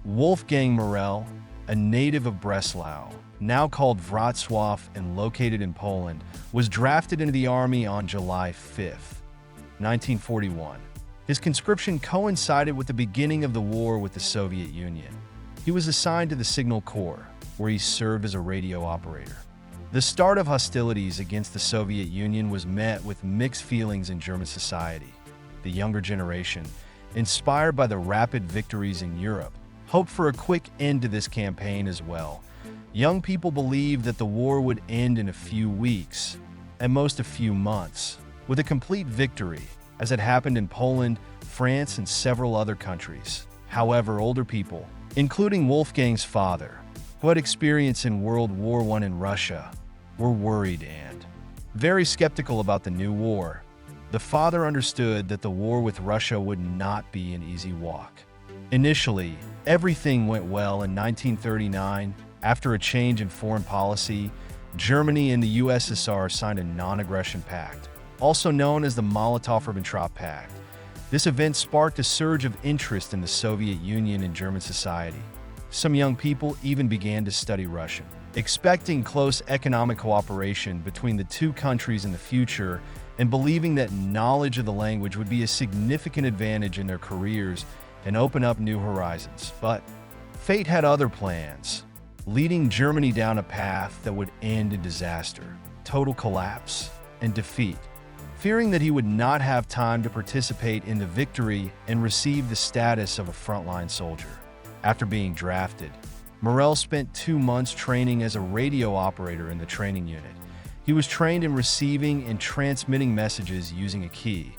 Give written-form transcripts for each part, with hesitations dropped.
Wolfgang Morel, a native of Breslau, now called Wrocław and located in Poland, was drafted into the army on July 5, 1941. His conscription coincided with the beginning of the war with the Soviet Union. He was assigned to the Signal Corps, where he served as a radio operator. The start of hostilities against the Soviet Union was met with mixed feelings in German society. The younger generation, inspired by the rapid victories in Europe, hoped for a quick end to this campaign as well. Young people believed that the war would end in a few weeks, at most a few months, with a complete victory, as had happened in Poland, France, and several other countries. However, older people, including Wolfgang's father, who had experience in World War I in Russia, were worried and very skeptical about the new war. The father understood that the war with Russia would not be an easy walk. Initially, everything went well in 1939. After a change in foreign policy, Germany and the USSR signed a non-aggression pact, also known as the Molotov-Ribbentrop Pact. This event sparked a surge of interest in the Soviet Union and German society. Some young people even began to study Russian, expecting close economic cooperation between the two countries in the future and believing that knowledge of the language would be a significant advantage in their careers and open up new horizons. But fate had other plans, leading Germany down a path that would end in disaster, total collapse, and defeat. Fearing that he would not have time to participate in the victory and receive the status of a frontline soldier. After being drafted, Morel spent 2 months training as a radio operator in the training unit. He was trained in receiving and transmitting messages using a key,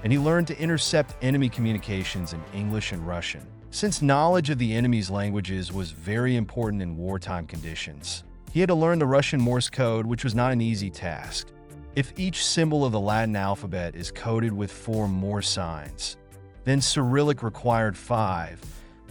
and he learned to intercept enemy communications in English and Russian. Since knowledge of the enemy's languages was very important in wartime conditions, he had to learn the Russian Morse code, which was not an easy task. If each symbol of the Latin alphabet is coded with 4 more signs, then Cyrillic required 5.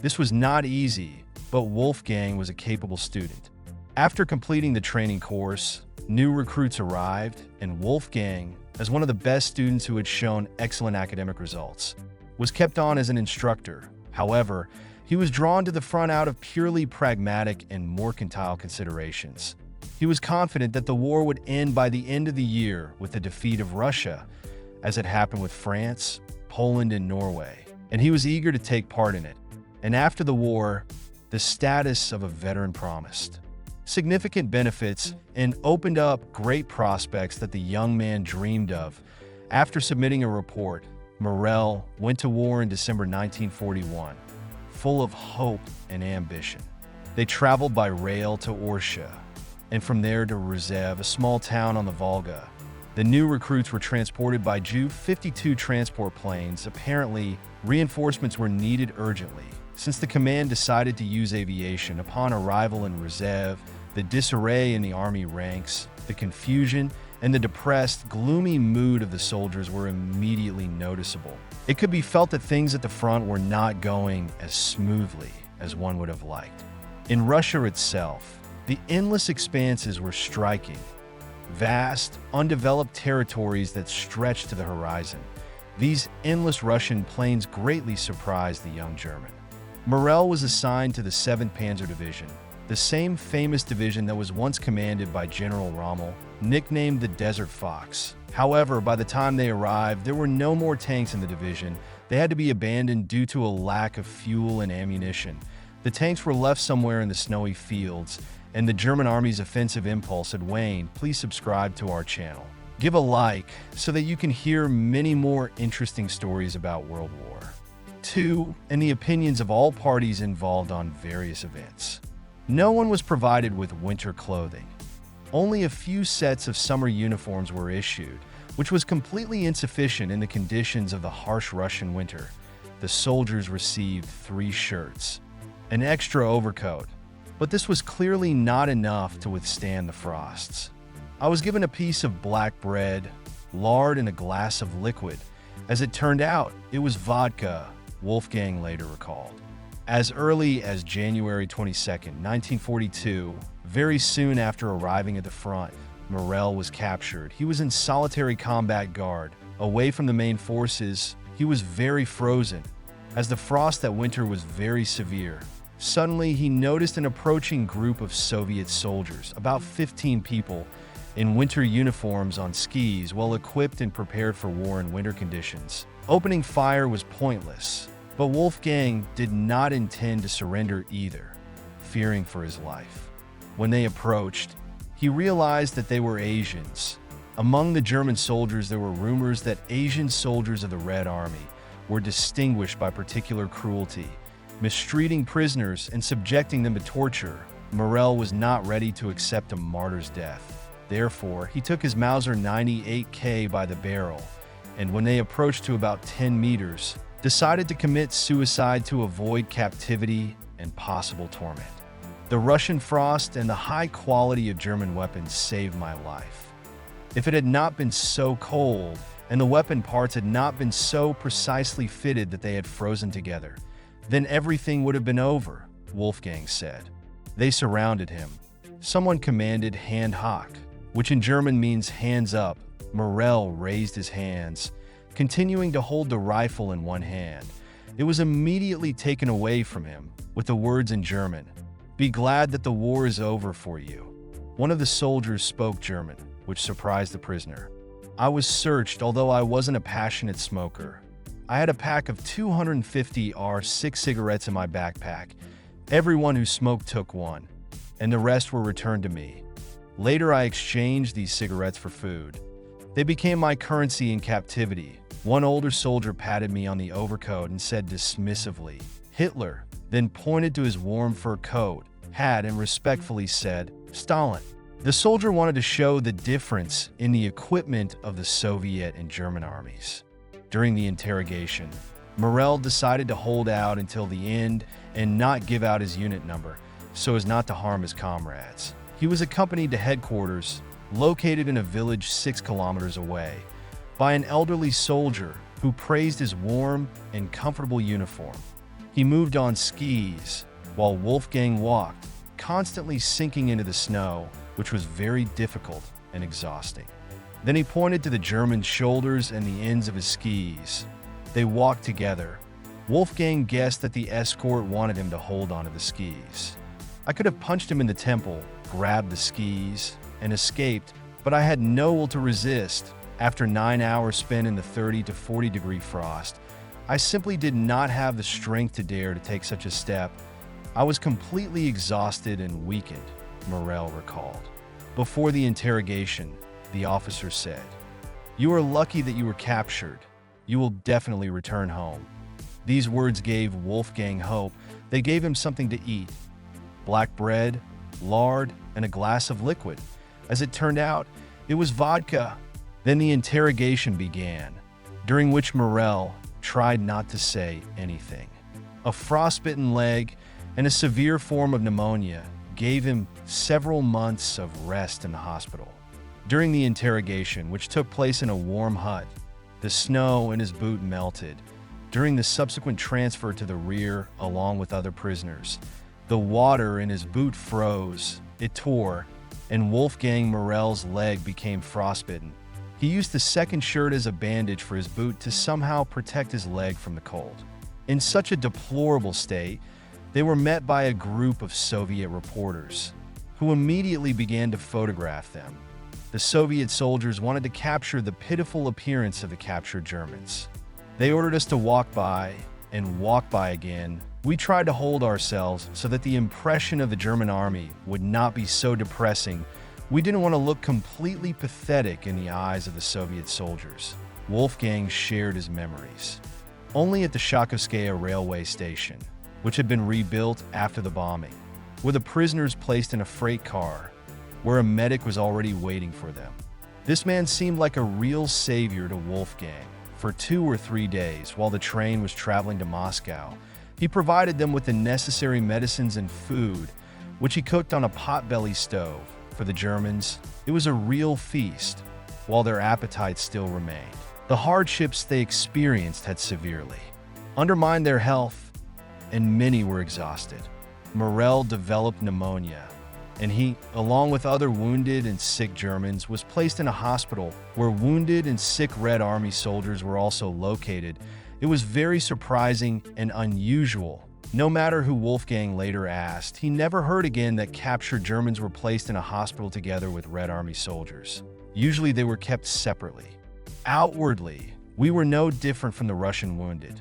This was not easy, but Wolfgang was a capable student. After completing the training course, new recruits arrived, and Wolfgang, as one of the best students who had shown excellent academic results, was kept on as an instructor. However, he was drawn to the front out of purely pragmatic and mercantile considerations. He was confident that the war would end by the end of the year with the defeat of Russia, as it happened with France, Poland, and Norway, and he was eager to take part in it. And after the war, the status of a veteran promised significant benefits and opened up great prospects that the young man dreamed of. After submitting a report, Morel went to war in December 1941, full of hope and ambition. They traveled by rail to Orsha, and from there to Ruzev, a small town on the Volga. The new recruits were transported by Ju-52 transport planes. Apparently, reinforcements were needed urgently. Since the command decided to use aviation upon arrival in Ruzev, the disarray in the army ranks, the confusion, and the depressed, gloomy mood of the soldiers were immediately noticeable. It could be felt that things at the front were not going as smoothly as one would have liked. In Russia itself, the endless expanses were striking. Vast, undeveloped territories that stretched to the horizon. These endless Russian plains greatly surprised the young German. Morel was assigned to the 7th Panzer Division, the same famous division that was once commanded by General Rommel, nicknamed the Desert Fox. However, by the time they arrived, there were no more tanks in the division. They had to be abandoned due to a lack of fuel and ammunition. The tanks were left somewhere in the snowy fields, and the German army's offensive impulse had waned. Please subscribe to our channel. Give a like so that you can hear many more interesting stories about World War II and the opinions of all parties involved on various events. No one was provided with winter clothing. Only a few sets of summer uniforms were issued, which was completely insufficient in the conditions of the harsh Russian winter. The soldiers received 3 shirts, an extra overcoat, but this was clearly not enough to withstand the frosts. I was given a piece of black bread, lard, and a glass of liquid. As it turned out, it was vodka, Wolfgang later recalled. As early as January 22, 1942, very soon after arriving at the front, Morel was captured. He was in solitary combat guard. Away from the main forces, he was very frozen, as the frost that winter was very severe. Suddenly, he noticed an approaching group of Soviet soldiers, about 15 people, in winter uniforms on skis, well equipped and prepared for war in winter conditions. Opening fire was pointless, but Wolfgang did not intend to surrender either, fearing for his life. When they approached, he realized that they were Asians. Among the German soldiers, there were rumors that Asian soldiers of the Red Army were distinguished by particular cruelty, mistreating prisoners and subjecting them to torture. Morel was not ready to accept a martyr's death. Therefore, he took his Mauser 98K by the barrel, and when they approached to about 10 meters, decided to commit suicide to avoid captivity and possible torment. The Russian frost and the high quality of German weapons saved my life. If it had not been so cold, and the weapon parts had not been so precisely fitted that they had frozen together, then everything would have been over, Wolfgang said. They surrounded him. Someone commanded Hand hoch, which in German means hands up. Morel raised his hands, continuing to hold the rifle in one hand. It was immediately taken away from him, with the words in German, "Be glad that the war is over for you." One of the soldiers spoke German, which surprised the prisoner. I was searched, although I wasn't a passionate smoker. I had a pack of 250 R6 cigarettes in my backpack. Everyone who smoked took one, and the rest were returned to me. Later, I exchanged these cigarettes for food. They became my currency in captivity. One older soldier patted me on the overcoat and said dismissively, "Hitler," then pointed to his warm fur coat, hat, and respectfully said, "Stalin." The soldier wanted to show the difference in the equipment of the Soviet and German armies. During the interrogation, Morel decided to hold out until the end and not give out his unit number, so as not to harm his comrades. He was accompanied to headquarters, located in a village 6 kilometers away, by an elderly soldier who praised his warm and comfortable uniform. He moved on skis, while Wolfgang walked, constantly sinking into the snow, which was very difficult and exhausting. Then he pointed to the German's shoulders and the ends of his skis. They walked together. Wolfgang guessed that the escort wanted him to hold onto the skis. I could have punched him in the temple, grabbed the skis, and escaped, but I had no will to resist. After 9 hours spent in the 30 to 40 degree frost, I simply did not have the strength to dare to take such a step. I was completely exhausted and weakened, Morel recalled. Before the interrogation, the officer said, "You are lucky that you were captured. You will definitely return home." These words gave Wolfgang hope. They gave him something to eat: black bread, lard, and a glass of liquid. As it turned out, it was vodka. Then the interrogation began, during which Morel tried not to say anything. A frostbitten leg and a severe form of pneumonia gave him several months of rest in the hospital. During the interrogation, which took place in a warm hut, the snow in his boot melted. During the subsequent transfer to the rear, along with other prisoners, the water in his boot froze, it tore, and Wolfgang Morel's leg became frostbitten. He used the second shirt as a bandage for his boot to somehow protect his leg from the cold. In such a deplorable state, they were met by a group of Soviet reporters, who immediately began to photograph them. The Soviet soldiers wanted to capture the pitiful appearance of the captured Germans. They ordered us to walk by and walk by again. We tried to hold ourselves so that the impression of the German army would not be so depressing. We didn't want to look completely pathetic in the eyes of the Soviet soldiers. Wolfgang shared his memories. Only at the Shakovskaya railway station, which had been rebuilt after the bombing, were the prisoners placed in a freight car, where a medic was already waiting for them. This man seemed like a real savior to Wolfgang. For 2 or 3 days, while the train was traveling to Moscow, he provided them with the necessary medicines and food, which he cooked on a potbelly stove. For the Germans, it was a real feast, while their appetites still remained. The hardships they experienced had severely undermined their health, and many were exhausted. Morel developed pneumonia, and he, along with other wounded and sick Germans, was placed in a hospital where wounded and sick Red Army soldiers were also located. It was very surprising and unusual No matter who Wolfgang later asked, he never heard again that captured Germans were placed in a hospital together with Red Army soldiers. Usually they were kept separately. Outwardly, we were no different from the Russian wounded.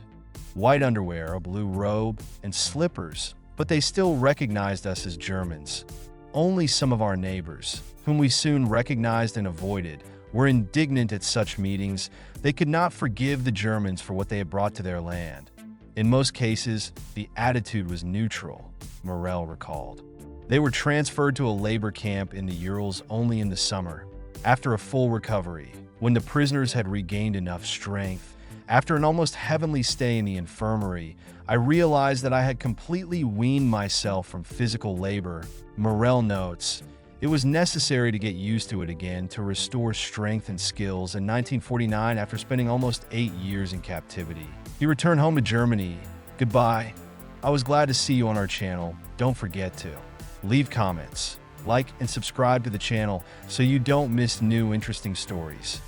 White underwear, a blue robe, and slippers, but they still recognized us as Germans. Only some of our neighbors, whom we soon recognized and avoided, were indignant at such meetings. They could not forgive the Germans for what they had brought to their land. In most cases, the attitude was neutral, Morel recalled. They were transferred to a labor camp in the Urals only in the summer. After a full recovery, when the prisoners had regained enough strength, after an almost heavenly stay in the infirmary, I realized that I had completely weaned myself from physical labor. Morel notes, it was necessary to get used to it again to restore strength and skills. In 1949, after spending almost 8 years in captivity, he returned home to Germany. Goodbye. I was glad to see you on our channel. Don't forget to leave comments, like, and subscribe to the channel so you don't miss new interesting stories.